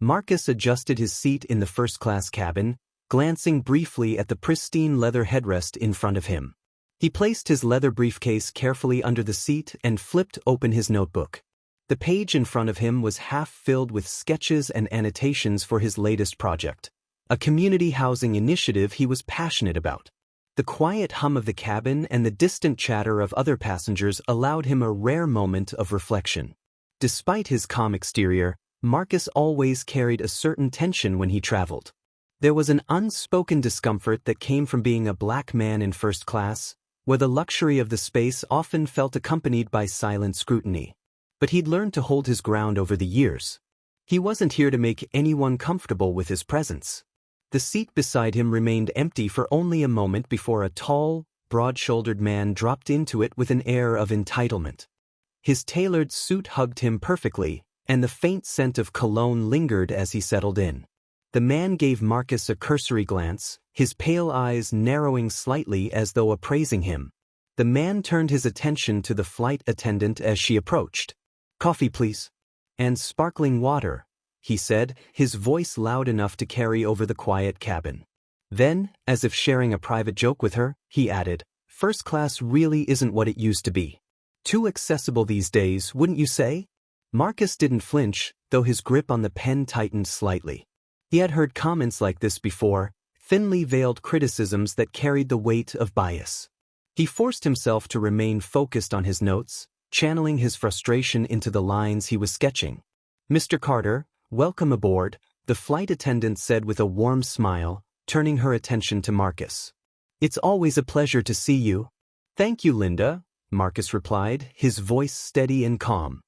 Marcus adjusted his seat in the first-class cabin, glancing briefly at the pristine leather headrest in front of him. He placed his leather briefcase carefully under the seat and flipped open his notebook. The page in front of him was half filled with sketches and annotations for his latest project, a community housing initiative he was passionate about. The quiet hum of the cabin and the distant chatter of other passengers allowed him a rare moment of reflection. Despite his calm exterior, Marcus always carried a certain tension when he traveled. There was an unspoken discomfort that came from being a black man in first class, where the luxury of the space often felt accompanied by silent scrutiny. But he'd learned to hold his ground over the years. He wasn't here to make anyone comfortable with his presence. The seat beside him remained empty for only a moment before a tall, broad-shouldered man dropped into it with an air of entitlement. His tailored suit hugged him perfectly, and the faint scent of cologne lingered as he settled in. The man gave Marcus a cursory glance, his pale eyes narrowing slightly as though appraising him. The man turned his attention to the flight attendant as she approached. "Coffee, please. And sparkling water," he said, his voice loud enough to carry over the quiet cabin. Then, as if sharing a private joke with her, he added, "First class really isn't what it used to be. Too accessible these days, wouldn't you say?" Marcus didn't flinch, though his grip on the pen tightened slightly. He had heard comments like this before, thinly veiled criticisms that carried the weight of bias. He forced himself to remain focused on his notes, channeling his frustration into the lines he was sketching. "Mr. Carter, welcome aboard," the flight attendant said with a warm smile, turning her attention to Marcus. "It's always a pleasure to see you." "Thank you, Linda," Marcus replied, his voice steady and calm.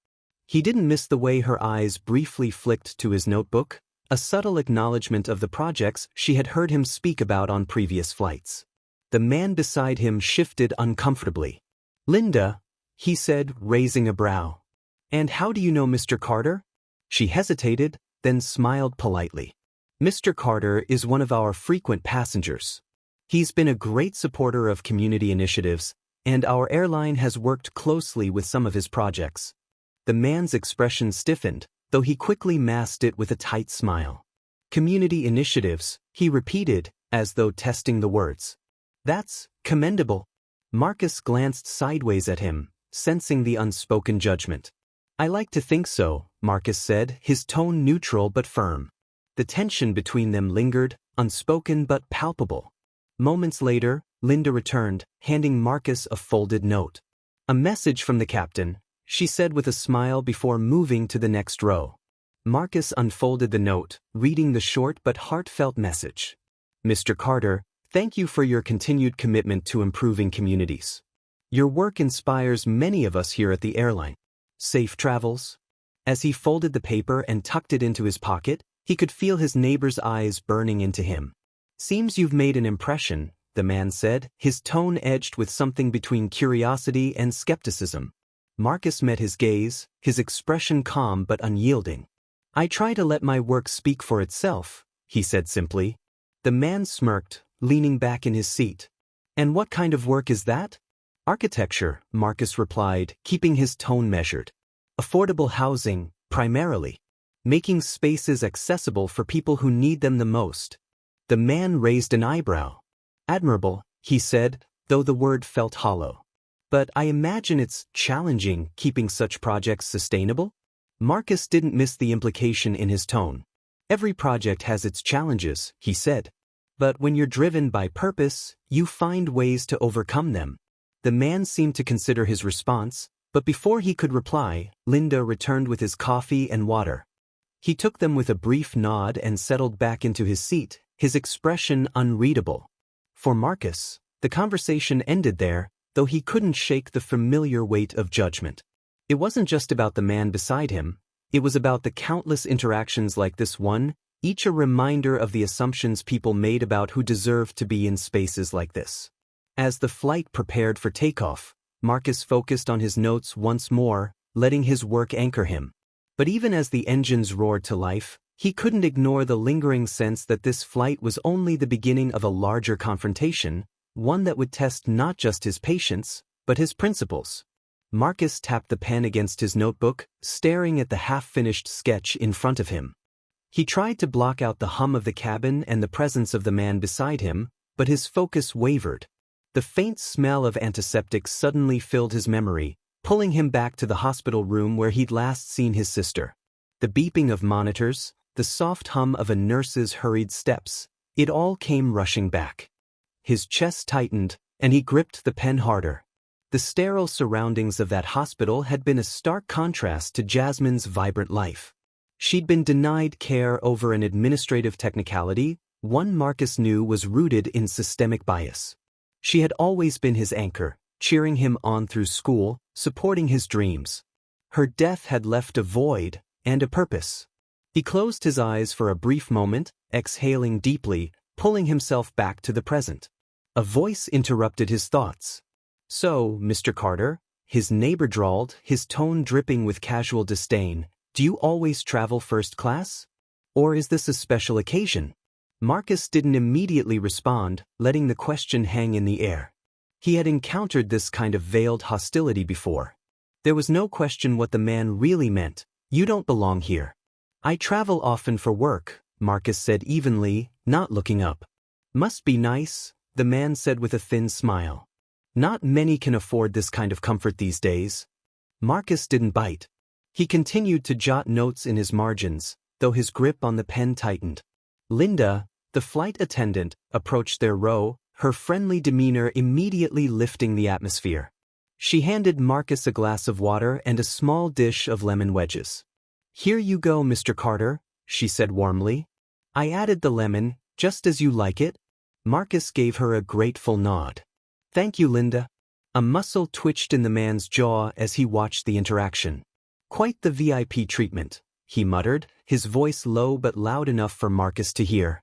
He didn't miss the way her eyes briefly flicked to his notebook, a subtle acknowledgement of the projects she had heard him speak about on previous flights. The man beside him shifted uncomfortably. "Linda," he said, raising a brow. "And how do you know Mr. Carter?" She hesitated, then smiled politely. "Mr. Carter is one of our frequent passengers. He's been a great supporter of community initiatives, and our airline has worked closely with some of his projects." The man's expression stiffened, though he quickly masked it with a tight smile. "Community initiatives," he repeated, as though testing the words. "That's commendable." Marcus glanced sideways at him, sensing the unspoken judgment. "I like to think so," Marcus said, his tone neutral but firm. The tension between them lingered, unspoken but palpable. Moments later, Linda returned, handing Marcus a folded note. "A message from the captain," she said with a smile before moving to the next row. Marcus unfolded the note, reading the short but heartfelt message. "Mr. Carter, thank you for your continued commitment to improving communities. Your work inspires many of us here at the airline. Safe travels." As he folded the paper and tucked it into his pocket, he could feel his neighbor's eyes burning into him. "Seems you've made an impression," the man said, his tone edged with something between curiosity and skepticism. Marcus met his gaze, his expression calm but unyielding. "I try to let my work speak for itself," he said simply. The man smirked, leaning back in his seat. "And what kind of work is that?" "Architecture," Marcus replied, keeping his tone measured. "Affordable housing, primarily. Making spaces accessible for people who need them the most." The man raised an eyebrow. "Admirable," he said, though the word felt hollow. "But I imagine it's challenging keeping such projects sustainable?" Marcus didn't miss the implication in his tone. "Every project has its challenges," he said. "But when you're driven by purpose, you find ways to overcome them." The man seemed to consider his response, but before he could reply, Linda returned with his coffee and water. He took them with a brief nod and settled back into his seat, his expression unreadable. For Marcus, the conversation ended there, though he couldn't shake the familiar weight of judgment. It wasn't just about the man beside him, it was about the countless interactions like this one, each a reminder of the assumptions people made about who deserved to be in spaces like this. As the flight prepared for takeoff, Marcus focused on his notes once more, letting his work anchor him. But even as the engines roared to life, he couldn't ignore the lingering sense that this flight was only the beginning of a larger confrontation, one that would test not just his patience, but his principles. Marcus tapped the pen against his notebook, staring at the half-finished sketch in front of him. He tried to block out the hum of the cabin and the presence of the man beside him, but his focus wavered. The faint smell of antiseptics suddenly filled his memory, pulling him back to the hospital room where he'd last seen his sister. The beeping of monitors, the soft hum of a nurse's hurried steps, it all came rushing back. His chest tightened, and he gripped the pen harder. The sterile surroundings of that hospital had been a stark contrast to Jasmine's vibrant life. She'd been denied care over an administrative technicality, one Marcus knew was rooted in systemic bias. She had always been his anchor, cheering him on through school, supporting his dreams. Her death had left a void and a purpose. He closed his eyes for a brief moment, exhaling deeply, pulling himself back to the present. A voice interrupted his thoughts. "So, Mr. Carter," his neighbor drawled, his tone dripping with casual disdain, "do you always travel first class? Or is this a special occasion?" Marcus didn't immediately respond, letting the question hang in the air. He had encountered this kind of veiled hostility before. There was no question what the man really meant. "You don't belong here." "I travel often for work," Marcus said evenly, not looking up. "Must be nice," the man said with a thin smile. "Not many can afford this kind of comfort these days." Marcus didn't bite. He continued to jot notes in his margins, though his grip on the pen tightened. Linda, the flight attendant, approached their row, her friendly demeanor immediately lifting the atmosphere. She handed Marcus a glass of water and a small dish of lemon wedges. "Here you go, Mr. Carter," she said warmly. "I added the lemon, just as you like it." Marcus gave her a grateful nod. "Thank you, Linda." A muscle twitched in the man's jaw as he watched the interaction. "Quite the VIP treatment," he muttered, his voice low but loud enough for Marcus to hear.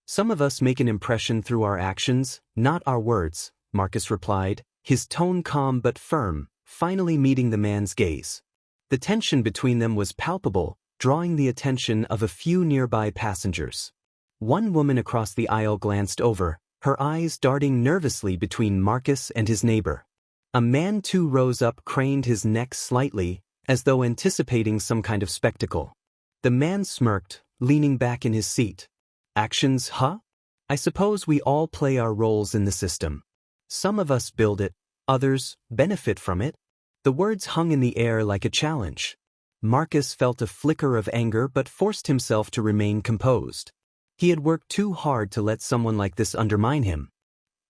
"Some of us make an impression through our actions, not our words," Marcus replied, his tone calm but firm, finally meeting the man's gaze. The tension between them was palpable, drawing the attention of a few nearby passengers. One woman across the aisle glanced over, her eyes darting nervously between Marcus and his neighbor. A man 2 rows up craned his neck slightly, as though anticipating some kind of spectacle. The man smirked, leaning back in his seat. "Actions, huh? I suppose we all play our roles in the system. Some of us build it, others benefit from it." The words hung in the air like a challenge. Marcus felt a flicker of anger but forced himself to remain composed. He had worked too hard to let someone like this undermine him.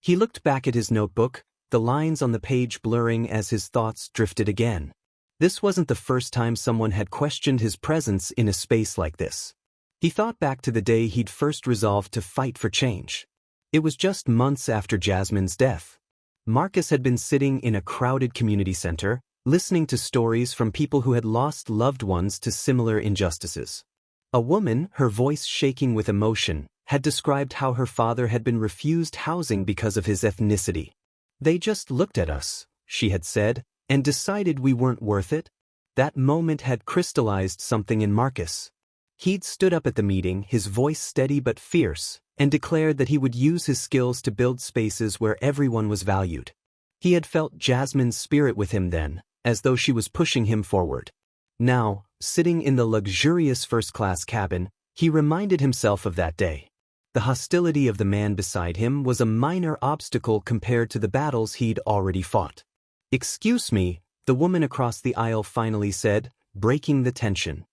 He looked back at his notebook, the lines on the page blurring as his thoughts drifted again. This wasn't the first time someone had questioned his presence in a space like this. He thought back to the day he'd first resolved to fight for change. It was just months after Jasmine's death. Marcus had been sitting in a crowded community center, listening to stories from people who had lost loved ones to similar injustices. A woman, her voice shaking with emotion, had described how her father had been refused housing because of his ethnicity. "They just looked at us," she had said, "and decided we weren't worth it." That moment had crystallized something in Marcus. He'd stood up at the meeting, his voice steady but fierce, and declared that he would use his skills to build spaces where everyone was valued. He had felt Jasmine's spirit with him then, as though she was pushing him forward. Now, sitting in the luxurious first-class cabin, he reminded himself of that day. The hostility of the man beside him was a minor obstacle compared to the battles he'd already fought. "Excuse me," the woman across the aisle finally said, breaking the tension.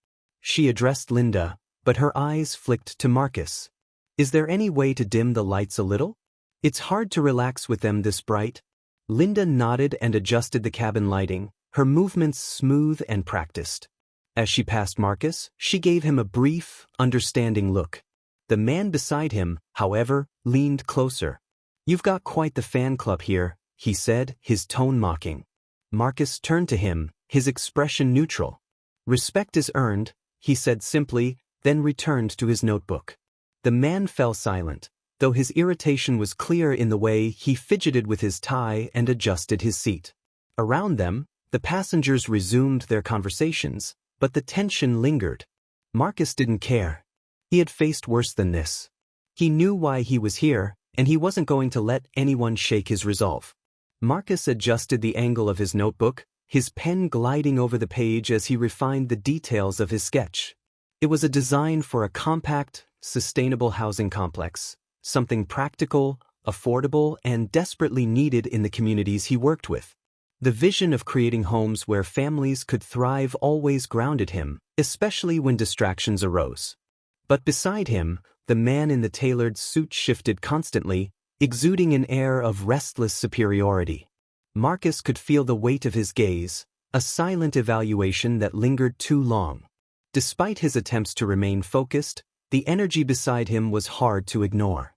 She addressed Linda, but her eyes flicked to Marcus. "Is there any way to dim the lights a little? It's hard to relax with them this bright." Linda nodded and adjusted the cabin lighting, her movements smooth and practiced. As she passed Marcus, she gave him a brief, understanding look. The man beside him, however, leaned closer. "You've got quite the fan club here," he said, his tone mocking. Marcus turned to him, his expression neutral. "Respect is earned," he said simply, then returned to his notebook. The man fell silent, though his irritation was clear in the way he fidgeted with his tie and adjusted his seat. Around them, the passengers resumed their conversations, but the tension lingered. Marcus didn't care. He had faced worse than this. He knew why he was here, and he wasn't going to let anyone shake his resolve. Marcus adjusted the angle of his notebook, his pen gliding over the page as he refined the details of his sketch. It was a design for a compact, sustainable housing complex, something practical, affordable, and desperately needed in the communities he worked with. The vision of creating homes where families could thrive always grounded him, especially when distractions arose. But beside him, the man in the tailored suit shifted constantly, exuding an air of restless superiority. Marcus could feel the weight of his gaze, a silent evaluation that lingered too long. Despite his attempts to remain focused, the energy beside him was hard to ignore.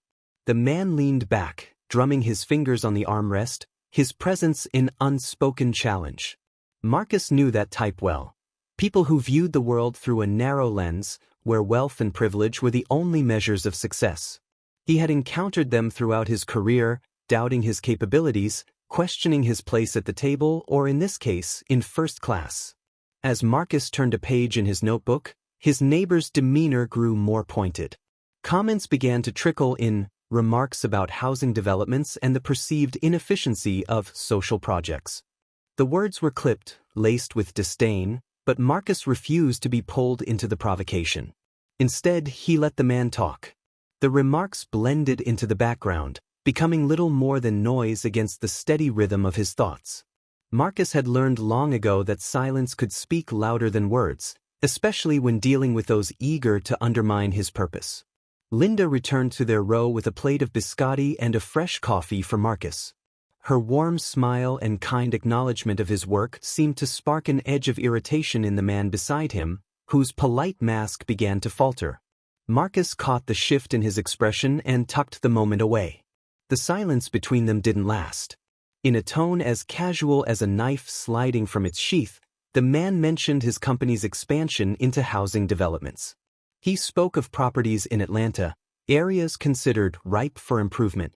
The man leaned back, drumming his fingers on the armrest, his presence in unspoken challenge. Marcus knew that type well. People who viewed the world through a narrow lens, where wealth and privilege were the only measures of success. He had encountered them throughout his career, doubting his capabilities, questioning his place at the table, or in this case, in first class. As Marcus turned a page in his notebook, his neighbor's demeanor grew more pointed. Comments began to trickle in, remarks about housing developments and the perceived inefficiency of social projects. The words were clipped, laced with disdain, but Marcus refused to be pulled into the provocation. Instead, he let the man talk. The remarks blended into the background, becoming little more than noise against the steady rhythm of his thoughts. Marcus had learned long ago that silence could speak louder than words, especially when dealing with those eager to undermine his purpose. Linda returned to their row with a plate of biscotti and a fresh coffee for Marcus. Her warm smile and kind acknowledgement of his work seemed to spark an edge of irritation in the man beside him, whose polite mask began to falter. Marcus caught the shift in his expression and tucked the moment away. The silence between them didn't last. In a tone as casual as a knife sliding from its sheath, the man mentioned his company's expansion into housing developments. He spoke of properties in Atlanta, areas considered ripe for improvement.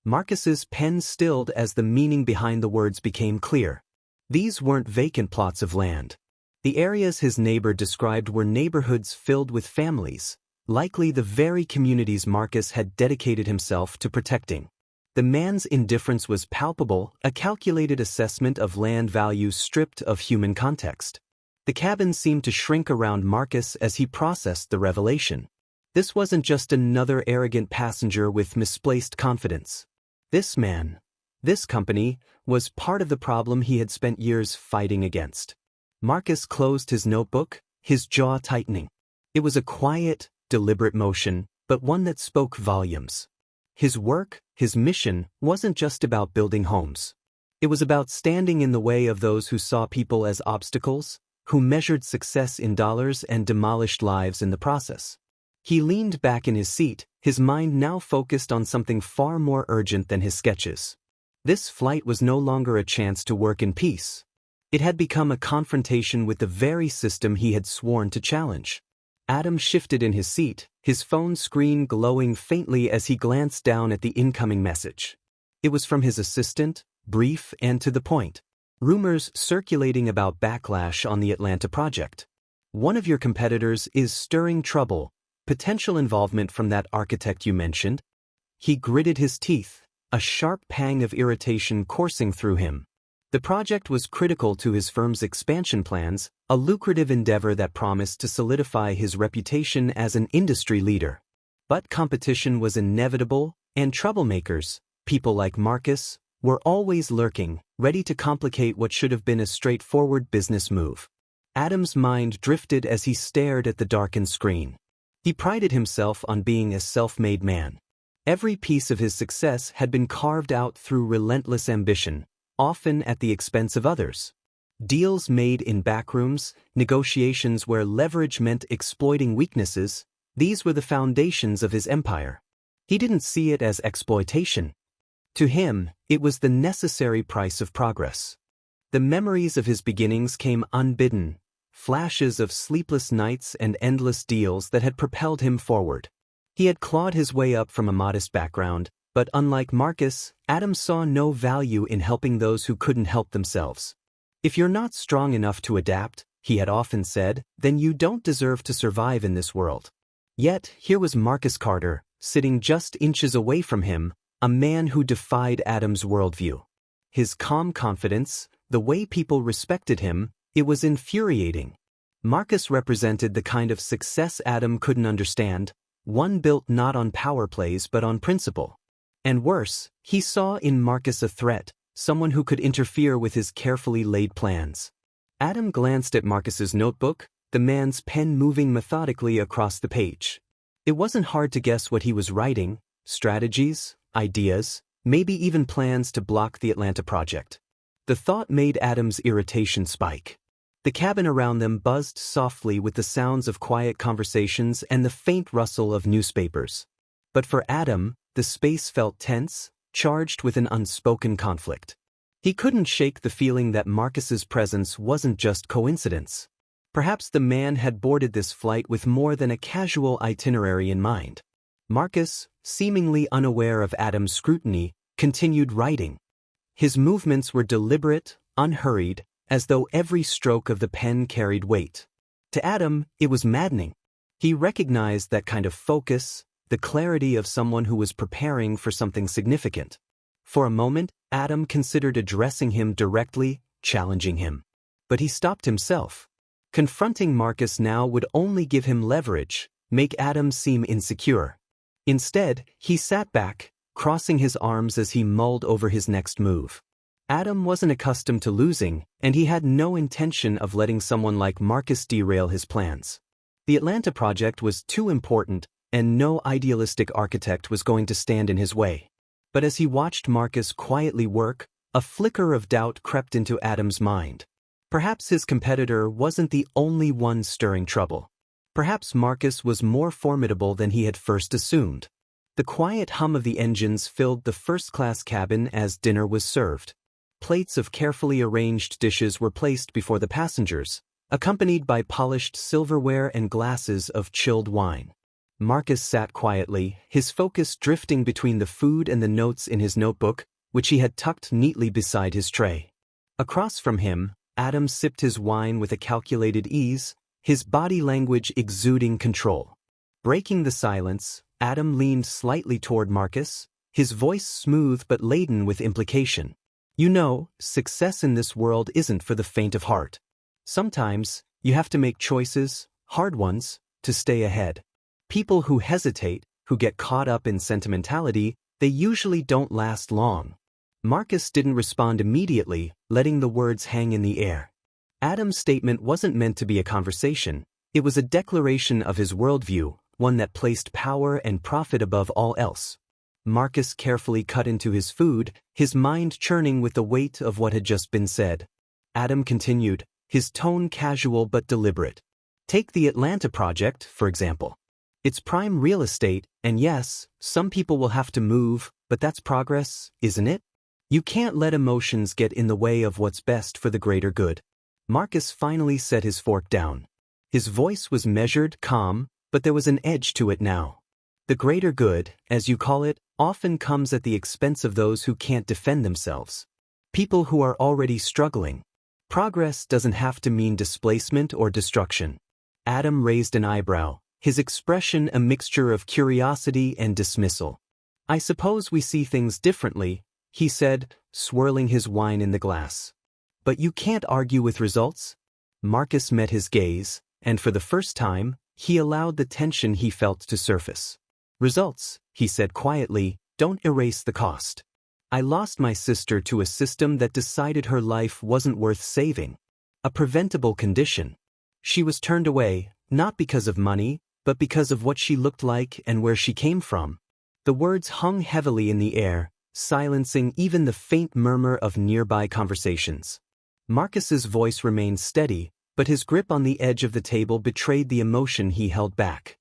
Marcus's pen stilled as the meaning behind the words became clear. These weren't vacant plots of land. The areas his neighbor described were neighborhoods filled with families, likely the very communities Marcus had dedicated himself to protecting. The man's indifference was palpable, a calculated assessment of land value stripped of human context. The cabin seemed to shrink around Marcus as he processed the revelation. This wasn't just another arrogant passenger with misplaced confidence. This man, this company, was part of the problem he had spent years fighting against. Marcus closed his notebook, his jaw tightening. It was a quiet, deliberate motion, but one that spoke volumes. His work, his mission, wasn't just about building homes. It was about standing in the way of those who saw people as obstacles, who measured success in dollars and demolished lives in the process. He leaned back in his seat, his mind now focused on something far more urgent than his sketches. This flight was no longer a chance to work in peace. It had become a confrontation with the very system he had sworn to challenge. Adam shifted in his seat, his phone screen glowing faintly as he glanced down at the incoming message. It was from his assistant, brief and to the point. Rumors circulating about backlash on the Atlanta project. One of your competitors is stirring trouble, potential involvement from that architect you mentioned. He gritted his teeth, a sharp pang of irritation coursing through him. The project was critical to his firm's expansion plans, a lucrative endeavor that promised to solidify his reputation as an industry leader. But competition was inevitable, and troublemakers, people like Marcus, were always lurking, ready to complicate what should have been a straightforward business move. Adam's mind drifted as he stared at the darkened screen. He prided himself on being a self-made man. Every piece of his success had been carved out through relentless ambition, often at the expense of others. Deals made in backrooms, negotiations where leverage meant exploiting weaknesses, these were the foundations of his empire. He didn't see it as exploitation. To him, it was the necessary price of progress. The memories of his beginnings came unbidden, flashes of sleepless nights and endless deals that had propelled him forward. He had clawed his way up from a modest background, but unlike Marcus, Adam saw no value in helping those who couldn't help themselves. If you're not strong enough to adapt, he had often said, then you don't deserve to survive in this world. Yet, here was Marcus Carter, sitting just inches away from him, a man who defied Adam's worldview. His calm confidence, the way people respected him, it was infuriating. Marcus represented the kind of success Adam couldn't understand, one built not on power plays but on principle. And worse, he saw in Marcus a threat, someone who could interfere with his carefully laid plans. Adam glanced at Marcus's notebook, the man's pen moving methodically across the page. It wasn't hard to guess what he was writing: strategies, ideas, maybe even plans to block the Atlanta project. The thought made Adam's irritation spike. The cabin around them buzzed softly with the sounds of quiet conversations and the faint rustle of newspapers. But for Adam, the space felt tense, charged with an unspoken conflict. He couldn't shake the feeling that Marcus's presence wasn't just coincidence. Perhaps the man had boarded this flight with more than a casual itinerary in mind. Marcus, seemingly unaware of Adam's scrutiny, continued writing. His movements were deliberate, unhurried, as though every stroke of the pen carried weight. To Adam, it was maddening. He recognized that kind of focus, the clarity of someone who was preparing for something significant. For a moment, Adam considered addressing him directly, challenging him. But he stopped himself. Confronting Marcus now would only give him leverage, make Adam seem insecure. Instead, he sat back, crossing his arms as he mulled over his next move. Adam wasn't accustomed to losing, and he had no intention of letting someone like Marcus derail his plans. The Atlanta project was too important, and no idealistic architect was going to stand in his way. But as he watched Marcus quietly work, a flicker of doubt crept into Adam's mind. Perhaps his competitor wasn't the only one stirring trouble. Perhaps Marcus was more formidable than he had first assumed. The quiet hum of the engines filled the first-class cabin as dinner was served. Plates of carefully arranged dishes were placed before the passengers, accompanied by polished silverware and glasses of chilled wine. Marcus sat quietly, his focus drifting between the food and the notes in his notebook, which he had tucked neatly beside his tray. Across from him, Adam sipped his wine with a calculated ease, his body language exuding control. Breaking the silence, Adam leaned slightly toward Marcus, his voice smooth but laden with implication. You know, success in this world isn't for the faint of heart. Sometimes, you have to make choices, hard ones, to stay ahead. People who hesitate, who get caught up in sentimentality, they usually don't last long. Marcus didn't respond immediately, letting the words hang in the air. Adam's statement wasn't meant to be a conversation. It was a declaration of his worldview, one that placed power and profit above all else. Marcus carefully cut into his food, his mind churning with the weight of what had just been said. Adam continued, his tone casual but deliberate. Take the Atlanta project, for example. It's prime real estate, and yes, some people will have to move, but that's progress, isn't it? You can't let emotions get in the way of what's best for the greater good. Marcus finally set his fork down. His voice was measured, calm, but there was an edge to it now. The greater good, as you call it, often comes at the expense of those who can't defend themselves. People who are already struggling. Progress doesn't have to mean displacement or destruction. Adam raised an eyebrow, his expression a mixture of curiosity and dismissal. I suppose we see things differently, he said, swirling his wine in the glass. But you can't argue with results? Marcus met his gaze, and for the first time, he allowed the tension he felt to surface. Results, he said quietly, don't erase the cost. I lost my sister to a system that decided her life wasn't worth saving. A preventable condition. She was turned away, not because of money, but because of what she looked like and where she came from. The words hung heavily in the air, silencing even the faint murmur of nearby conversations. Marcus's voice remained steady, but his grip on the edge of the table betrayed the emotion he held back.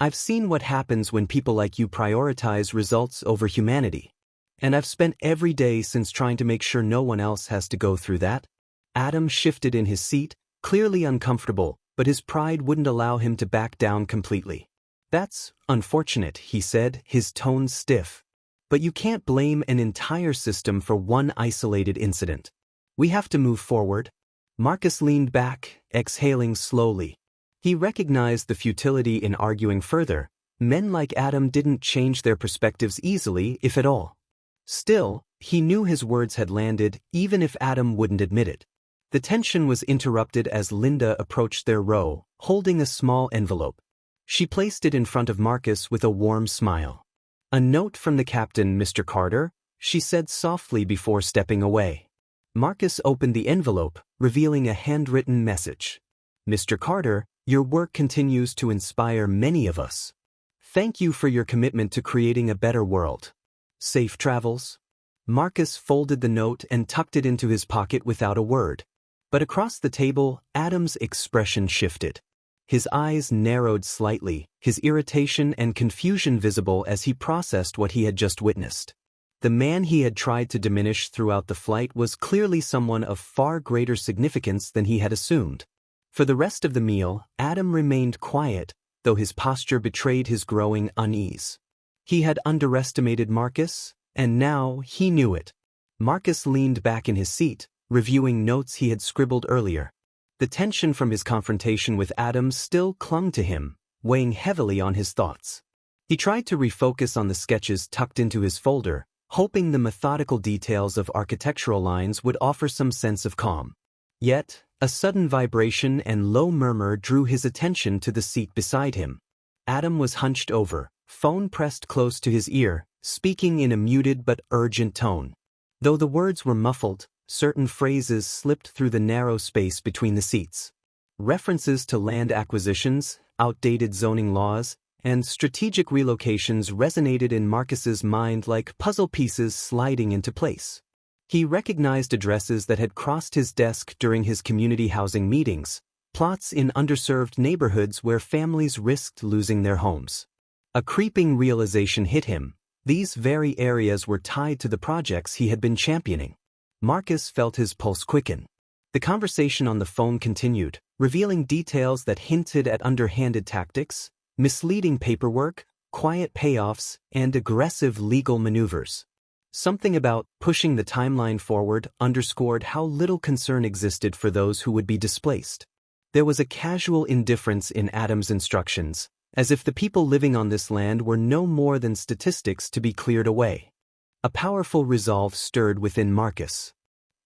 I've seen what happens when people like you prioritize results over humanity. And I've spent every day since trying to make sure no one else has to go through that. Adam shifted in his seat, clearly uncomfortable, but his pride wouldn't allow him to back down completely. That's unfortunate, he said, his tone stiff. But you can't blame an entire system for one isolated incident. We have to move forward. Marcus leaned back, exhaling slowly. He recognized the futility in arguing further. Men like Adam didn't change their perspectives easily, if at all. Still, he knew his words had landed, even if Adam wouldn't admit it. The tension was interrupted as Linda approached their row, holding a small envelope. She placed it in front of Marcus with a warm smile. "A note from the captain, Mr. Carter," she said softly before stepping away. Marcus opened the envelope, revealing a handwritten message. "Mr. Carter, your work continues to inspire many of us. Thank you for your commitment to creating a better world. Safe travels." Marcus folded the note and tucked it into his pocket without a word. But across the table, Adam's expression shifted. His eyes narrowed slightly, his irritation and confusion visible as he processed what he had just witnessed. The man he had tried to diminish throughout the flight was clearly someone of far greater significance than he had assumed. For the rest of the meal, Adam remained quiet, though his posture betrayed his growing unease. He had underestimated Marcus, and now he knew it. Marcus leaned back in his seat, reviewing notes he had scribbled earlier. The tension from his confrontation with Adam still clung to him, weighing heavily on his thoughts. He tried to refocus on the sketches tucked into his folder, hoping the methodical details of architectural lines would offer some sense of calm. Yet, a sudden vibration and low murmur drew his attention to the seat beside him. Adam was hunched over, phone pressed close to his ear, speaking in a muted but urgent tone. Though the words were muffled, certain phrases slipped through the narrow space between the seats. References to land acquisitions, outdated zoning laws, and strategic relocations resonated in Marcus's mind like puzzle pieces sliding into place. He recognized addresses that had crossed his desk during his community housing meetings, plots in underserved neighborhoods where families risked losing their homes. A creeping realization hit him: these very areas were tied to the projects he had been championing. Marcus felt his pulse quicken. The conversation on the phone continued, revealing details that hinted at underhanded tactics, misleading paperwork, quiet payoffs, and aggressive legal maneuvers. Something about pushing the timeline forward underscored how little concern existed for those who would be displaced. There was a casual indifference in Adam's instructions, as if the people living on this land were no more than statistics to be cleared away. A powerful resolve stirred within Marcus.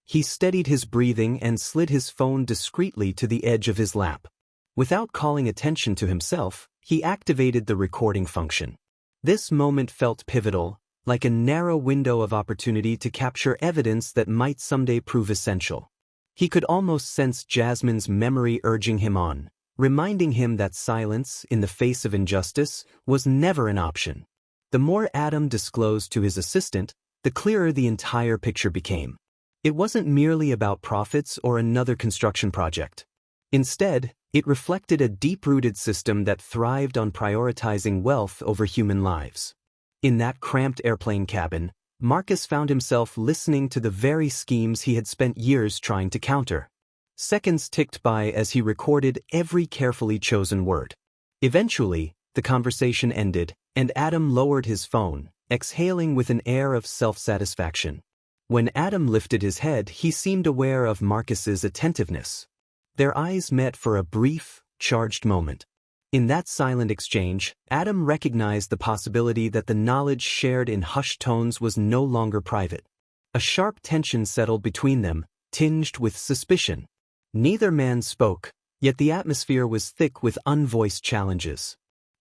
He steadied his breathing and slid his phone discreetly to the edge of his lap. Without calling attention to himself, he activated the recording function. This moment felt pivotal, like a narrow window of opportunity to capture evidence that might someday prove essential. He could almost sense Jasmine's memory urging him on, reminding him that silence, in the face of injustice, was never an option. The more Adam disclosed to his assistant, the clearer the entire picture became. It wasn't merely about profits or another construction project. Instead, it reflected a deep-rooted system that thrived on prioritizing wealth over human lives. In that cramped airplane cabin, Marcus found himself listening to the very schemes he had spent years trying to counter. Seconds ticked by as he recorded every carefully chosen word. Eventually, the conversation ended, and Adam lowered his phone, exhaling with an air of self-satisfaction. When Adam lifted his head, he seemed aware of Marcus's attentiveness. Their eyes met for a brief, charged moment. In that silent exchange, Adam recognized the possibility that the knowledge shared in hushed tones was no longer private. A sharp tension settled between them, tinged with suspicion. Neither man spoke, yet the atmosphere was thick with unvoiced challenges.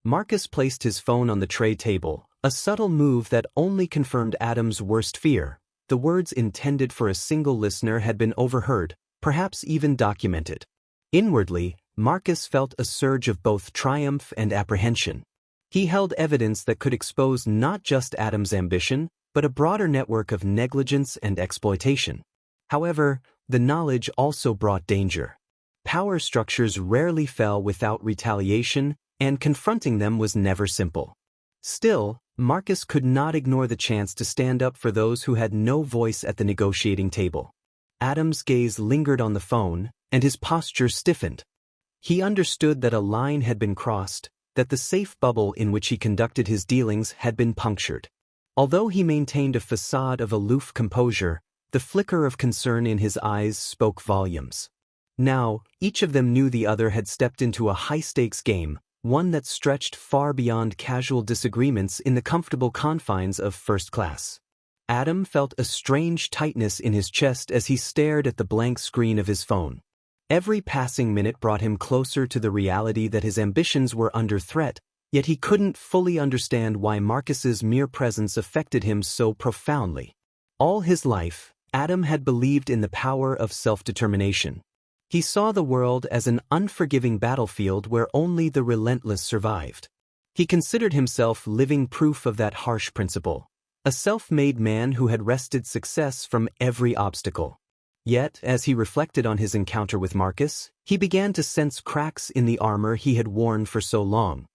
Marcus placed his phone on the tray table, a subtle move that only confirmed Adam's worst fear. The words intended for a single listener had been overheard, perhaps even documented. Inwardly, Marcus felt a surge of both triumph and apprehension. He held evidence that could expose not just Adam's ambition, but a broader network of negligence and exploitation. However, the knowledge also brought danger. Power structures rarely fell without retaliation, and confronting them was never simple. Still, Marcus could not ignore the chance to stand up for those who had no voice at the negotiating table. Adam's gaze lingered on the phone, and his posture stiffened. He understood that a line had been crossed, that the safe bubble in which he conducted his dealings had been punctured. Although he maintained a facade of aloof composure, the flicker of concern in his eyes spoke volumes. Now, each of them knew the other had stepped into a high-stakes game, one that stretched far beyond casual disagreements in the comfortable confines of first class. Adam felt a strange tightness in his chest as he stared at the blank screen of his phone. Every passing minute brought him closer to the reality that his ambitions were under threat, yet he couldn't fully understand why Marcus's mere presence affected him so profoundly. All his life, Adam had believed in the power of self-determination. He saw the world as an unforgiving battlefield where only the relentless survived. He considered himself living proof of that harsh principle, a self-made man who had wrested success from every obstacle. Yet, as he reflected on his encounter with Marcus, he began to sense cracks in the armor he had worn for so long.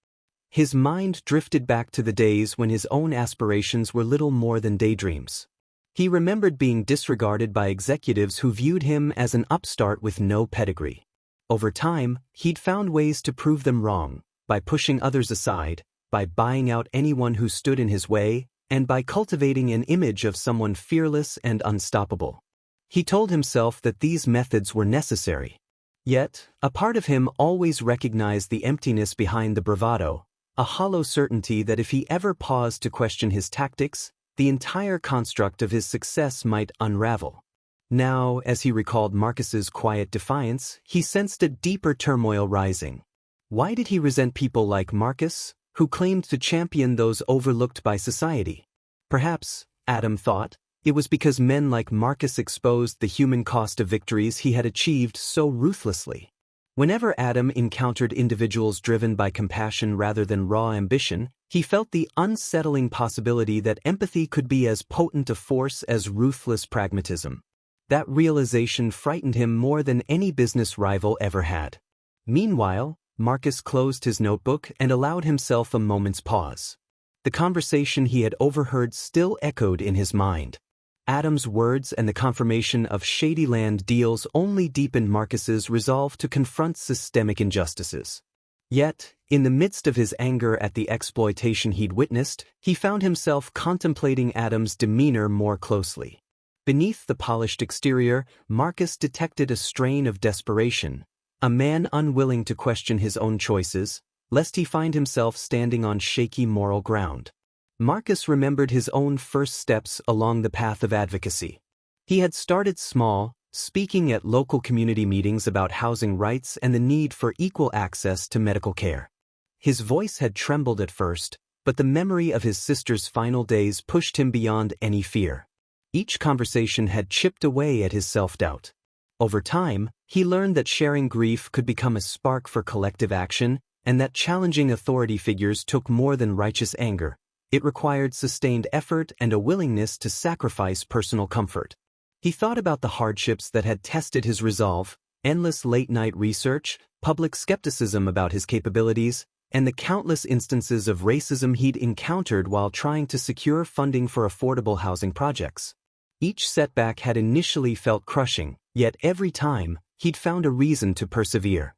His mind drifted back to the days when his own aspirations were little more than daydreams. He remembered being disregarded by executives who viewed him as an upstart with no pedigree. Over time, he'd found ways to prove them wrong, by pushing others aside, by buying out anyone who stood in his way, and by cultivating an image of someone fearless and unstoppable. He told himself that these methods were necessary. Yet, a part of him always recognized the emptiness behind the bravado, a hollow certainty that if he ever paused to question his tactics, the entire construct of his success might unravel. Now, as he recalled Marcus's quiet defiance, he sensed a deeper turmoil rising. Why did he resent people like Marcus, who claimed to champion those overlooked by society? Perhaps, Adam thought, it was because men like Marcus exposed the human cost of victories he had achieved so ruthlessly. Whenever Adam encountered individuals driven by compassion rather than raw ambition, he felt the unsettling possibility that empathy could be as potent a force as ruthless pragmatism. That realization frightened him more than any business rival ever had. Meanwhile, Marcus closed his notebook and allowed himself a moment's pause. The conversation he had overheard still echoed in his mind. Adam's words and the confirmation of shady land deals only deepened Marcus's resolve to confront systemic injustices. Yet, in the midst of his anger at the exploitation he'd witnessed, he found himself contemplating Adam's demeanor more closely. Beneath the polished exterior, Marcus detected a strain of desperation, a man unwilling to question his own choices, lest he find himself standing on shaky moral ground. Marcus remembered his own first steps along the path of advocacy. He had started small, speaking at local community meetings about housing rights and the need for equal access to medical care. His voice had trembled at first, but the memory of his sister's final days pushed him beyond any fear. Each conversation had chipped away at his self-doubt. Over time, he learned that sharing grief could become a spark for collective action, and that challenging authority figures took more than righteous anger. It required sustained effort and a willingness to sacrifice personal comfort. He thought about the hardships that had tested his resolve, endless late-night research, public skepticism about his capabilities, and the countless instances of racism he'd encountered while trying to secure funding for affordable housing projects. Each setback had initially felt crushing, yet every time, he'd found a reason to persevere.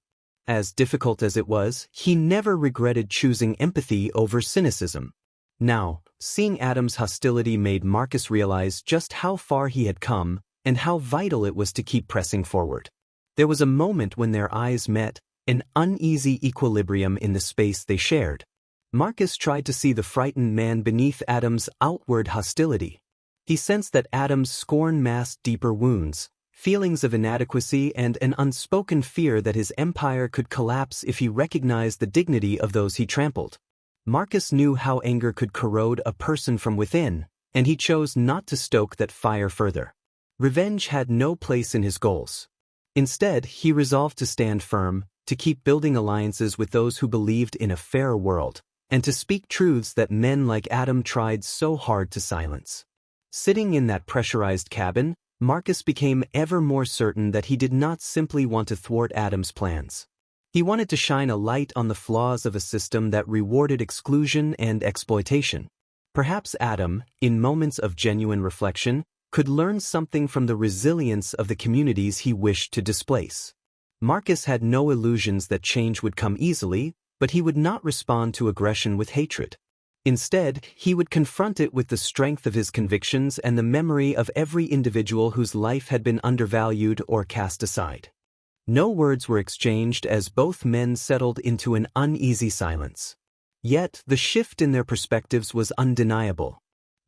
As difficult as it was, he never regretted choosing empathy over cynicism. Now, seeing Adam's hostility made Marcus realize just how far he had come and how vital it was to keep pressing forward. There was a moment when their eyes met, an uneasy equilibrium in the space they shared. Marcus tried to see the frightened man beneath Adam's outward hostility. He sensed that Adam's scorn masked deeper wounds, feelings of inadequacy and an unspoken fear that his empire could collapse if he recognized the dignity of those he trampled. Marcus knew how anger could corrode a person from within, and he chose not to stoke that fire further. Revenge had no place in his goals. Instead, he resolved to stand firm, to keep building alliances with those who believed in a fairer world, and to speak truths that men like Adam tried so hard to silence. Sitting in that pressurized cabin, Marcus became ever more certain that he did not simply want to thwart Adam's plans. He wanted to shine a light on the flaws of a system that rewarded exclusion and exploitation. Perhaps Adam, in moments of genuine reflection, could learn something from the resilience of the communities he wished to displace. Marcus had no illusions that change would come easily, but he would not respond to aggression with hatred. Instead, he would confront it with the strength of his convictions and the memory of every individual whose life had been undervalued or cast aside. No words were exchanged as both men settled into an uneasy silence. Yet, the shift in their perspectives was undeniable.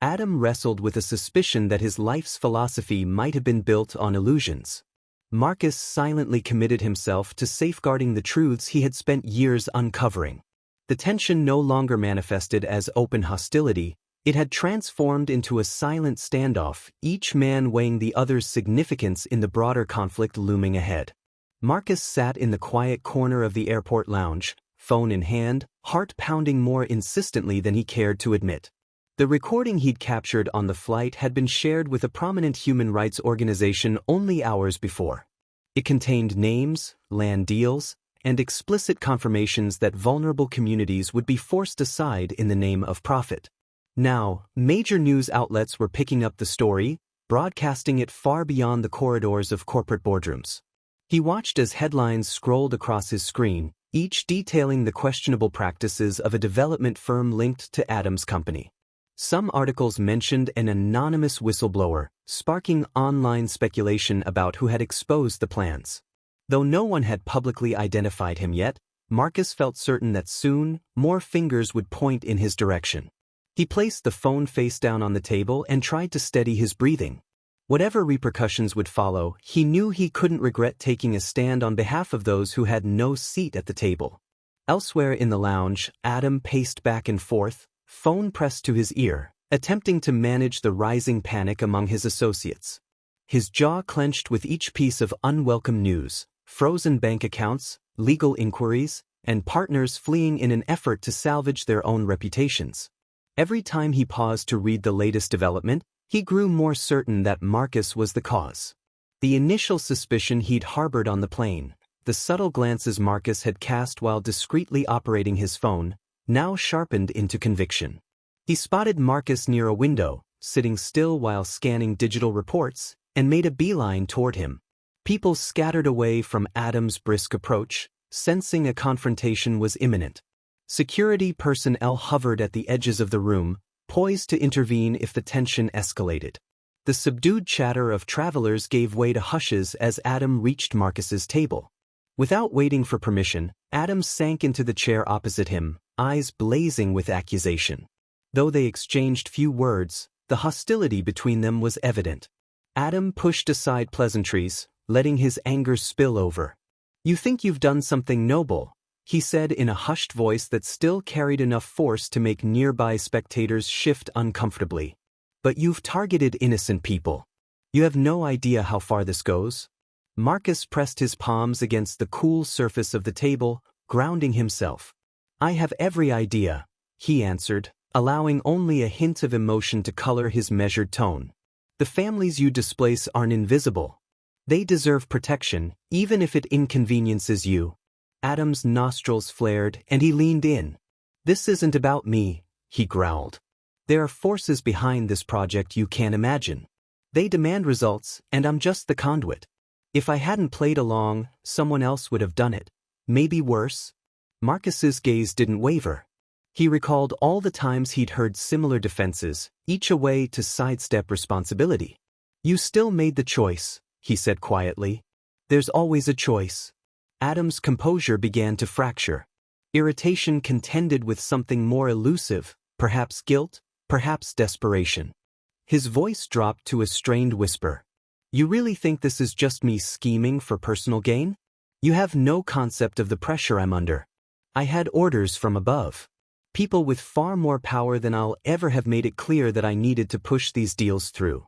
Adam wrestled with a suspicion that his life's philosophy might have been built on illusions. Marcus silently committed himself to safeguarding the truths he had spent years uncovering. The tension no longer manifested as open hostility, it had transformed into a silent standoff, each man weighing the other's significance in the broader conflict looming ahead. Marcus sat in the quiet corner of the airport lounge, phone in hand, heart pounding more insistently than he cared to admit. The recording he'd captured on the flight had been shared with a prominent human rights organization only hours before. It contained names, land deals, and explicit confirmations that vulnerable communities would be forced aside in the name of profit. Now, major news outlets were picking up the story, broadcasting it far beyond the corridors of corporate boardrooms. He watched as headlines scrolled across his screen, each detailing the questionable practices of a development firm linked to Adam's company. Some articles mentioned an anonymous whistleblower, sparking online speculation about who had exposed the plans. Though no one had publicly identified him yet, Marcus felt certain that soon, more fingers would point in his direction. He placed the phone face down on the table and tried to steady his breathing. Whatever repercussions would follow, he knew he couldn't regret taking a stand on behalf of those who had no seat at the table. Elsewhere in the lounge, Adam paced back and forth, phone pressed to his ear, attempting to manage the rising panic among his associates. His jaw clenched with each piece of unwelcome news, frozen bank accounts, legal inquiries, and partners fleeing in an effort to salvage their own reputations. Every time he paused to read the latest development, he grew more certain that Marcus was the cause. The initial suspicion he'd harbored on the plane, the subtle glances Marcus had cast while discreetly operating his phone, now sharpened into conviction. He spotted Marcus near a window, sitting still while scanning digital reports, and made a beeline toward him. People scattered away from Adam's brisk approach, sensing a confrontation was imminent. Security personnel hovered at the edges of the room, poised to intervene if the tension escalated. The subdued chatter of travelers gave way to hushes as Adam reached Marcus's table. Without waiting for permission, Adam sank into the chair opposite him, eyes blazing with accusation. Though they exchanged few words, the hostility between them was evident. Adam pushed aside pleasantries, letting his anger spill over. "You think you've done something noble," he said in a hushed voice that still carried enough force to make nearby spectators shift uncomfortably. "But you've targeted innocent people. You have no idea how far this goes." Marcus pressed his palms against the cool surface of the table, grounding himself. "I have every idea," he answered, allowing only a hint of emotion to color his measured tone. "The families you displace aren't invisible. They deserve protection, even if it inconveniences you." Adam's nostrils flared and he leaned in. "This isn't about me," he growled. "There are forces behind this project you can't imagine. They demand results, and I'm just the conduit. If I hadn't played along, someone else would have done it. Maybe worse." Marcus's gaze didn't waver. He recalled all the times he'd heard similar defenses, each a way to sidestep responsibility. "You still made the choice," he said quietly. "There's always a choice." Adam's composure began to fracture. Irritation contended with something more elusive, perhaps guilt, perhaps desperation. His voice dropped to a strained whisper. "You really think this is just me scheming for personal gain? You have no concept of the pressure I'm under. I had orders from above. People with far more power than I'll ever have made it clear that I needed to push these deals through.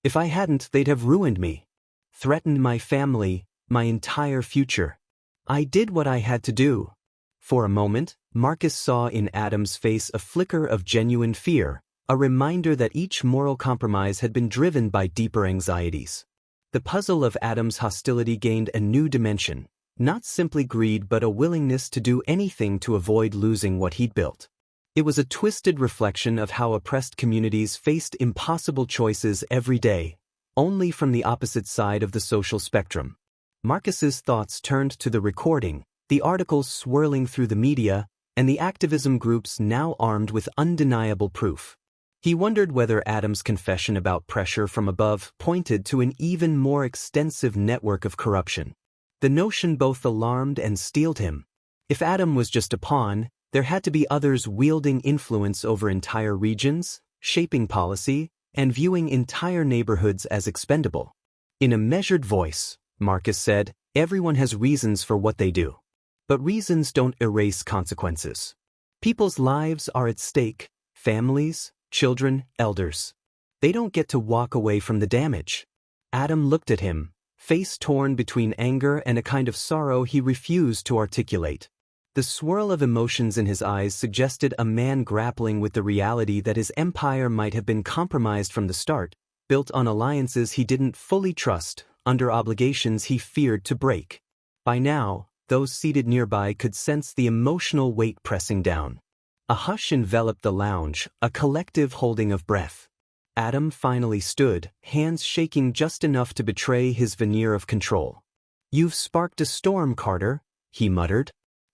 If I hadn't, they'd have ruined me. Threatened my family, my entire future. I did what I had to do." For a moment, Marcus saw in Adam's face a flicker of genuine fear, a reminder that each moral compromise had been driven by deeper anxieties. The puzzle of Adam's hostility gained a new dimension, not simply greed but a willingness to do anything to avoid losing what he'd built. It was a twisted reflection of how oppressed communities faced impossible choices every day, only from the opposite side of the social spectrum. Marcus's thoughts turned to the recording, the articles swirling through the media, and the activism groups now armed with undeniable proof. He wondered whether Adam's confession about pressure from above pointed to an even more extensive network of corruption. The notion both alarmed and steeled him. If Adam was just a pawn, there had to be others wielding influence over entire regions, shaping policy, and viewing entire neighborhoods as expendable. In a measured voice, Marcus said, "Everyone has reasons for what they do. But reasons don't erase consequences. People's lives are at stake, families, children, elders. They don't get to walk away from the damage." Adam looked at him, face torn between anger and a kind of sorrow he refused to articulate. The swirl of emotions in his eyes suggested a man grappling with the reality that his empire might have been compromised from the start, built on alliances he didn't fully trust, under obligations he feared to break. By now, those seated nearby could sense the emotional weight pressing down. A hush enveloped the lounge, a collective holding of breath. Adam finally stood, hands shaking just enough to betray his veneer of control. "You've sparked a storm, Carter," he muttered.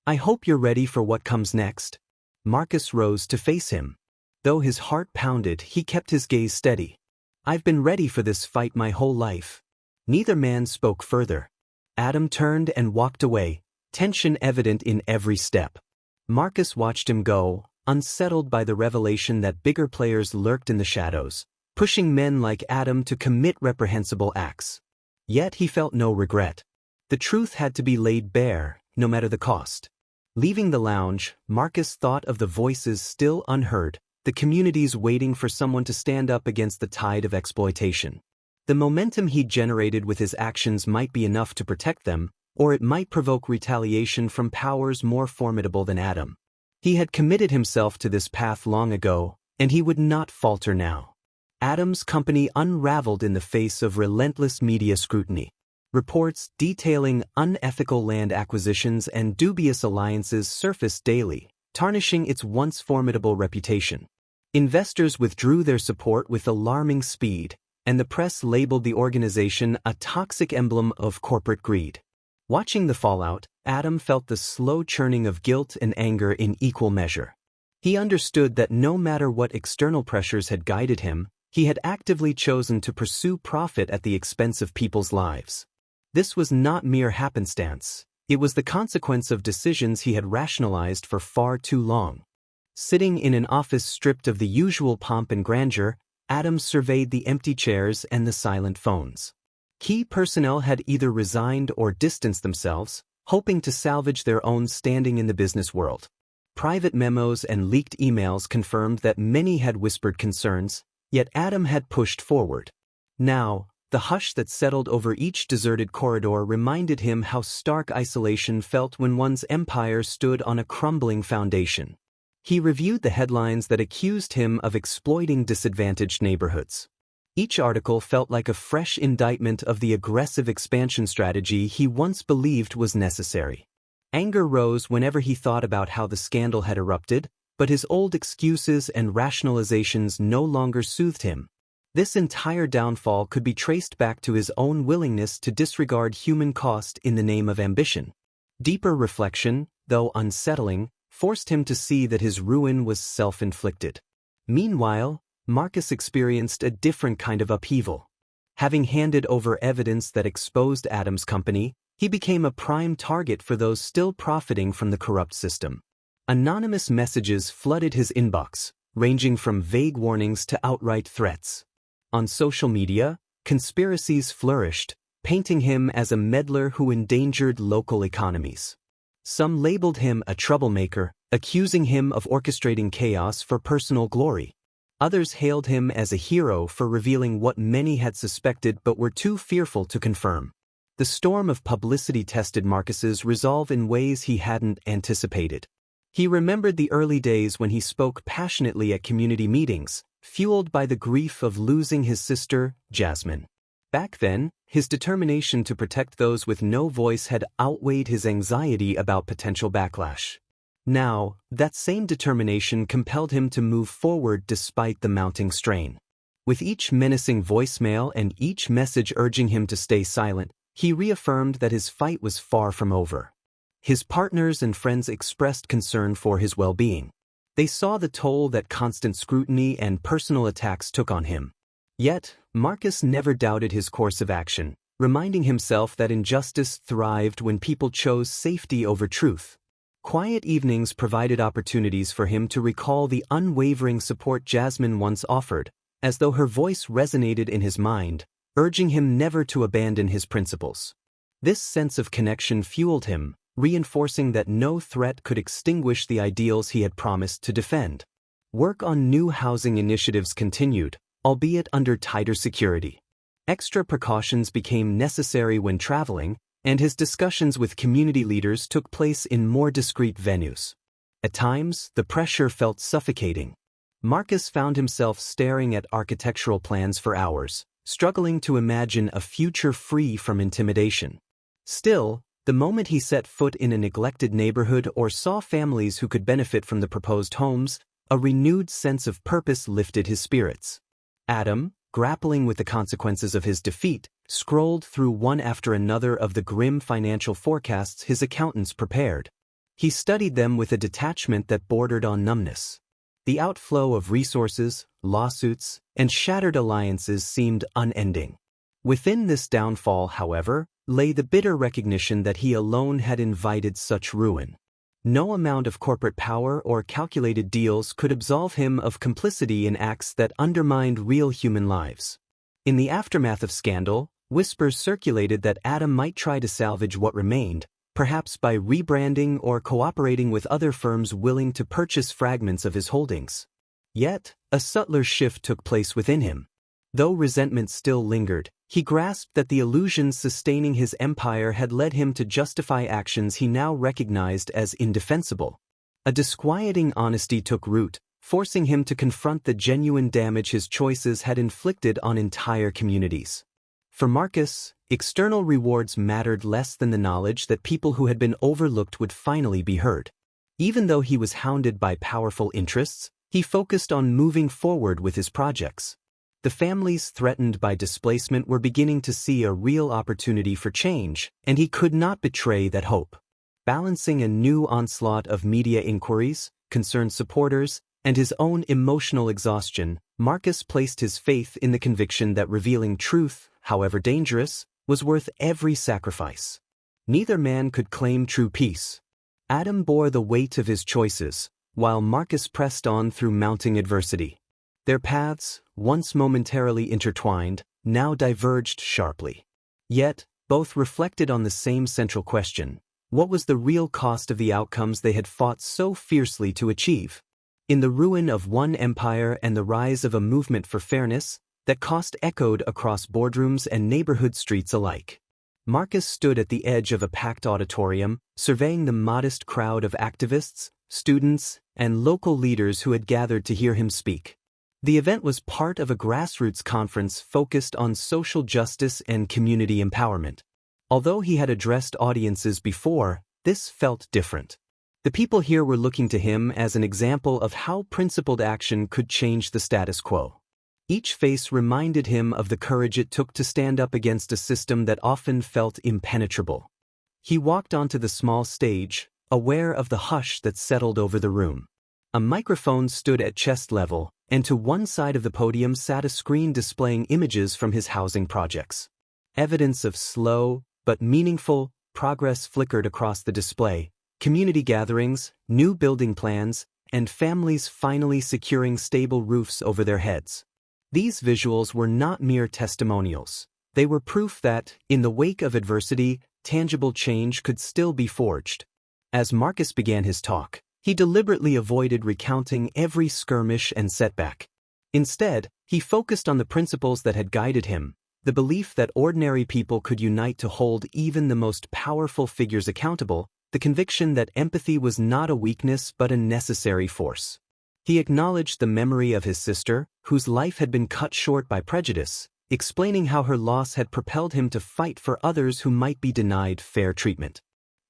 "I hope you're ready for what comes next." Marcus rose to face him. Though his heart pounded, he kept his gaze steady. "I've been ready for this fight my whole life." Neither man spoke further. Adam turned and walked away, tension evident in every step. Marcus watched him go, unsettled by the revelation that bigger players lurked in the shadows, pushing men like Adam to commit reprehensible acts. Yet he felt no regret. The truth had to be laid bare, no matter the cost. Leaving the lounge, Marcus thought of the voices still unheard, the communities waiting for someone to stand up against the tide of exploitation. The momentum he'd generated with his actions might be enough to protect them, or it might provoke retaliation from powers more formidable than Adam. He had committed himself to this path long ago, and he would not falter now. Adam's company unraveled in the face of relentless media scrutiny. Reports detailing unethical land acquisitions and dubious alliances surfaced daily, tarnishing its once formidable reputation. Investors withdrew their support with alarming speed, and the press labeled the organization a toxic emblem of corporate greed. Watching the fallout, Adam felt the slow churning of guilt and anger in equal measure. He understood that no matter what external pressures had guided him, he had actively chosen to pursue profit at the expense of people's lives. This was not mere happenstance. It was the consequence of decisions he had rationalized for far too long. Sitting in an office stripped of the usual pomp and grandeur, Adam surveyed the empty chairs and the silent phones. Key personnel had either resigned or distanced themselves, hoping to salvage their own standing in the business world. Private memos and leaked emails confirmed that many had whispered concerns, yet Adam had pushed forward. Now, the hush that settled over each deserted corridor reminded him how stark isolation felt when one's empire stood on a crumbling foundation. He reviewed the headlines that accused him of exploiting disadvantaged neighborhoods. Each article felt like a fresh indictment of the aggressive expansion strategy he once believed was necessary. Anger rose whenever he thought about how the scandal had erupted, but his old excuses and rationalizations no longer soothed him. This entire downfall could be traced back to his own willingness to disregard human cost in the name of ambition. Deeper reflection, though unsettling, forced him to see that his ruin was self-inflicted. Meanwhile, Marcus experienced a different kind of upheaval. Having handed over evidence that exposed Adam's company, he became a prime target for those still profiting from the corrupt system. Anonymous messages flooded his inbox, ranging from vague warnings to outright threats. On social media, conspiracies flourished, painting him as a meddler who endangered local economies. Some labeled him a troublemaker, accusing him of orchestrating chaos for personal glory. Others hailed him as a hero for revealing what many had suspected but were too fearful to confirm. The storm of publicity tested Marcus's resolve in ways he hadn't anticipated. He remembered the early days when he spoke passionately at community meetings, fueled by the grief of losing his sister, Jasmine. Back then, his determination to protect those with no voice had outweighed his anxiety about potential backlash. Now, that same determination compelled him to move forward despite the mounting strain. With each menacing voicemail and each message urging him to stay silent, he reaffirmed that his fight was far from over. His partners and friends expressed concern for his well-being. They saw the toll that constant scrutiny and personal attacks took on him. Yet, Marcus never doubted his course of action, reminding himself that injustice thrived when people chose safety over truth. Quiet evenings provided opportunities for him to recall the unwavering support Jasmine once offered, as though her voice resonated in his mind, urging him never to abandon his principles. This sense of connection fueled him, reinforcing that no threat could extinguish the ideals he had promised to defend. Work on new housing initiatives continued, albeit under tighter security. Extra precautions became necessary when traveling, and his discussions with community leaders took place in more discreet venues. At times, the pressure felt suffocating. Marcus found himself staring at architectural plans for hours, struggling to imagine a future free from intimidation. Still, the moment he set foot in a neglected neighborhood or saw families who could benefit from the proposed homes, a renewed sense of purpose lifted his spirits. Adam, grappling with the consequences of his defeat, scrolled through one after another of the grim financial forecasts his accountants prepared. He studied them with a detachment that bordered on numbness. The outflow of resources, lawsuits, and shattered alliances seemed unending. Within this downfall, however, lay the bitter recognition that he alone had invited such ruin. No amount of corporate power or calculated deals could absolve him of complicity in acts that undermined real human lives. In the aftermath of scandal, whispers circulated that Adam might try to salvage what remained, perhaps by rebranding or cooperating with other firms willing to purchase fragments of his holdings. Yet, a subtler shift took place within him. Though resentment still lingered, he grasped that the illusions sustaining his empire had led him to justify actions he now recognized as indefensible. A disquieting honesty took root, forcing him to confront the genuine damage his choices had inflicted on entire communities. For Marcus, external rewards mattered less than the knowledge that people who had been overlooked would finally be heard. Even though he was hounded by powerful interests, he focused on moving forward with his projects. The families threatened by displacement were beginning to see a real opportunity for change, and he could not betray that hope. Balancing a new onslaught of media inquiries, concerned supporters, and his own emotional exhaustion, Marcus placed his faith in the conviction that revealing truth, however dangerous, was worth every sacrifice. Neither man could claim true peace. Adam bore the weight of his choices, while Marcus pressed on through mounting adversity. Their paths, once momentarily intertwined, now diverged sharply. Yet, both reflected on the same central question: what was the real cost of the outcomes they had fought so fiercely to achieve? In the ruin of one empire and the rise of a movement for fairness, that cost echoed across boardrooms and neighborhood streets alike. Marcus stood at the edge of a packed auditorium, surveying the modest crowd of activists, students, and local leaders who had gathered to hear him speak. The event was part of a grassroots conference focused on social justice and community empowerment. Although he had addressed audiences before, this felt different. The people here were looking to him as an example of how principled action could change the status quo. Each face reminded him of the courage it took to stand up against a system that often felt impenetrable. He walked onto the small stage, aware of the hush that settled over the room. A microphone stood at chest level, and to one side of the podium sat a screen displaying images from his housing projects. Evidence of slow, but meaningful, progress flickered across the display: community gatherings, new building plans, and families finally securing stable roofs over their heads. These visuals were not mere testimonials. They were proof that, in the wake of adversity, tangible change could still be forged. As Marcus began his talk, he deliberately avoided recounting every skirmish and setback. Instead, he focused on the principles that had guided him: the belief that ordinary people could unite to hold even the most powerful figures accountable, the conviction that empathy was not a weakness but a necessary force. He acknowledged the memory of his sister, whose life had been cut short by prejudice, explaining how her loss had propelled him to fight for others who might be denied fair treatment.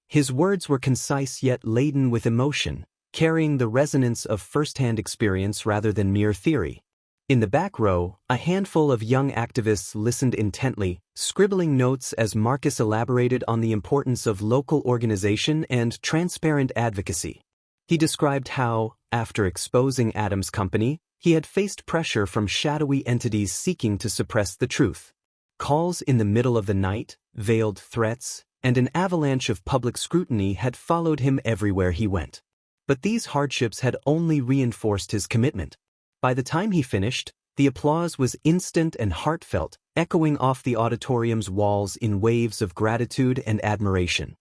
His words were concise yet laden with emotion, carrying the resonance of first-hand experience rather than mere theory. In the back row, a handful of young activists listened intently, scribbling notes as Marcus elaborated on the importance of local organization and transparent advocacy. He described how, after exposing Adam's company, he had faced pressure from shadowy entities seeking to suppress the truth. Calls in the middle of the night, veiled threats, and an avalanche of public scrutiny had followed him everywhere he went. But these hardships had only reinforced his commitment. By the time he finished, the applause was instant and heartfelt, echoing off the auditorium's walls in waves of gratitude and admiration.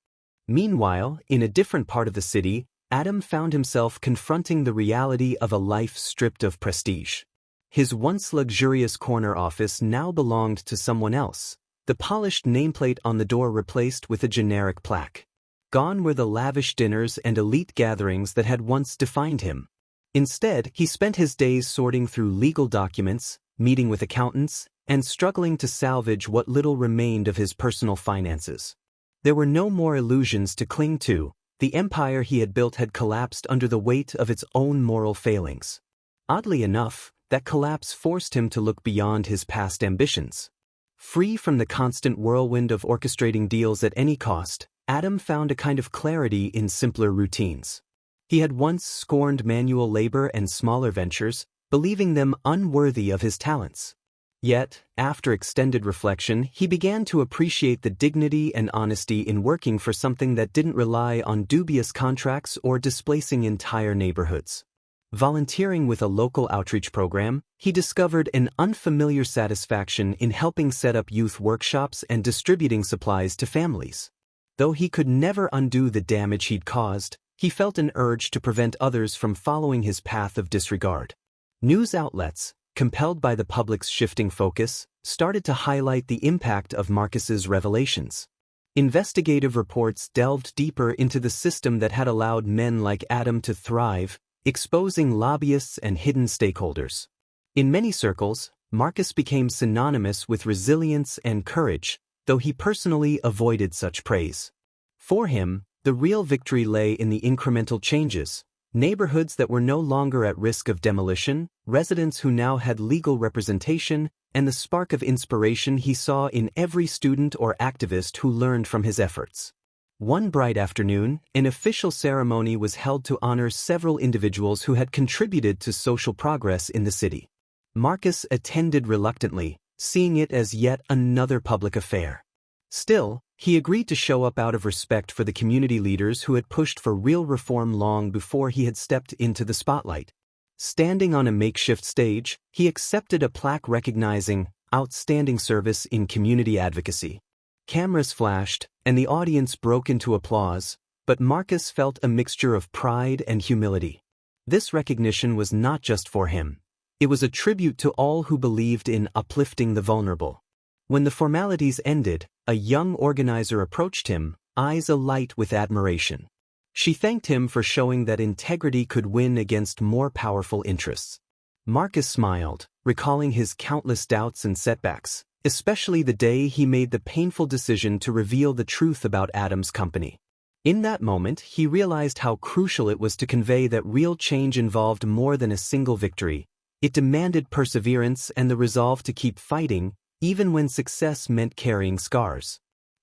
Meanwhile, in a different part of the city, Adam found himself confronting the reality of a life stripped of prestige. His once luxurious corner office now belonged to someone else, the polished nameplate on the door replaced with a generic plaque. Gone were the lavish dinners and elite gatherings that had once defined him. Instead, he spent his days sorting through legal documents, meeting with accountants, and struggling to salvage what little remained of his personal finances. There were no more illusions to cling to. The empire he had built had collapsed under the weight of its own moral failings. Oddly enough, that collapse forced him to look beyond his past ambitions. Free from the constant whirlwind of orchestrating deals at any cost, Adam found a kind of clarity in simpler routines. He had once scorned manual labor and smaller ventures, believing them unworthy of his talents. Yet, after extended reflection, he began to appreciate the dignity and honesty in working for something that didn't rely on dubious contracts or displacing entire neighborhoods. Volunteering with a local outreach program, he discovered an unfamiliar satisfaction in helping set up youth workshops and distributing supplies to families. Though he could never undo the damage he'd caused, he felt an urge to prevent others from following his path of disregard. News outlets, compelled by the public's shifting focus, started to highlight the impact of Marcus's revelations. Investigative reports delved deeper into the system that had allowed men like Adam to thrive, exposing lobbyists and hidden stakeholders. In many circles, Marcus became synonymous with resilience and courage, though he personally avoided such praise. For him, the real victory lay in the incremental changes: neighborhoods that were no longer at risk of demolition, residents who now had legal representation, and the spark of inspiration he saw in every student or activist who learned from his efforts. One bright afternoon, an official ceremony was held to honor several individuals who had contributed to social progress in the city. Marcus attended reluctantly, seeing it as yet another public affair. Still, he agreed to show up out of respect for the community leaders who had pushed for real reform long before he had stepped into the spotlight. Standing on a makeshift stage, he accepted a plaque recognizing outstanding service in community advocacy. Cameras flashed, and the audience broke into applause, but Marcus felt a mixture of pride and humility. This recognition was not just for him. It was a tribute to all who believed in uplifting the vulnerable. When the formalities ended, a young organizer approached him, eyes alight with admiration. She thanked him for showing that integrity could win against more powerful interests. Marcus smiled, recalling his countless doubts and setbacks, especially the day he made the painful decision to reveal the truth about Adam's company. In that moment, he realized how crucial it was to convey that real change involved more than a single victory. It demanded perseverance and the resolve to keep fighting, even when success meant carrying scars.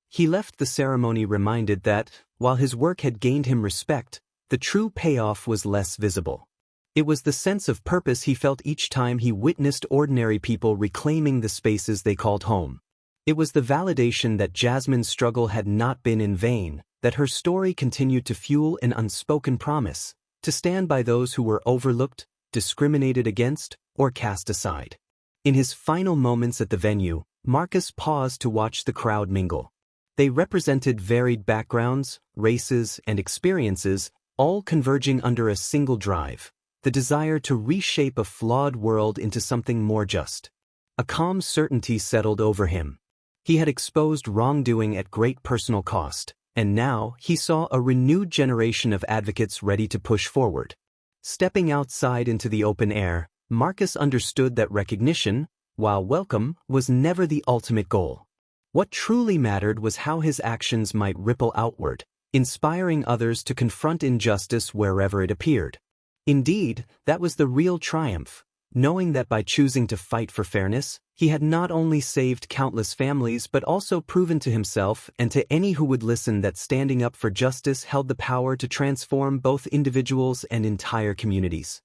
He left the ceremony reminded that, while his work had gained him respect, the true payoff was less visible. It was the sense of purpose he felt each time he witnessed ordinary people reclaiming the spaces they called home. It was the validation that Jasmine's struggle had not been in vain, that her story continued to fuel an unspoken promise, to stand by those who were overlooked, discriminated against, or cast aside. In his final moments at the venue, Marcus paused to watch the crowd mingle. They represented varied backgrounds, races, and experiences, all converging under a single drive: the desire to reshape a flawed world into something more just. A calm certainty settled over him. He had exposed wrongdoing at great personal cost, and now he saw a renewed generation of advocates ready to push forward. Stepping outside into the open air, Marcus understood that recognition, while welcome, was never the ultimate goal. What truly mattered was how his actions might ripple outward, inspiring others to confront injustice wherever it appeared. Indeed, that was the real triumph, knowing that by choosing to fight for fairness, he had not only saved countless families but also proven to himself and to any who would listen that standing up for justice held the power to transform both individuals and entire communities.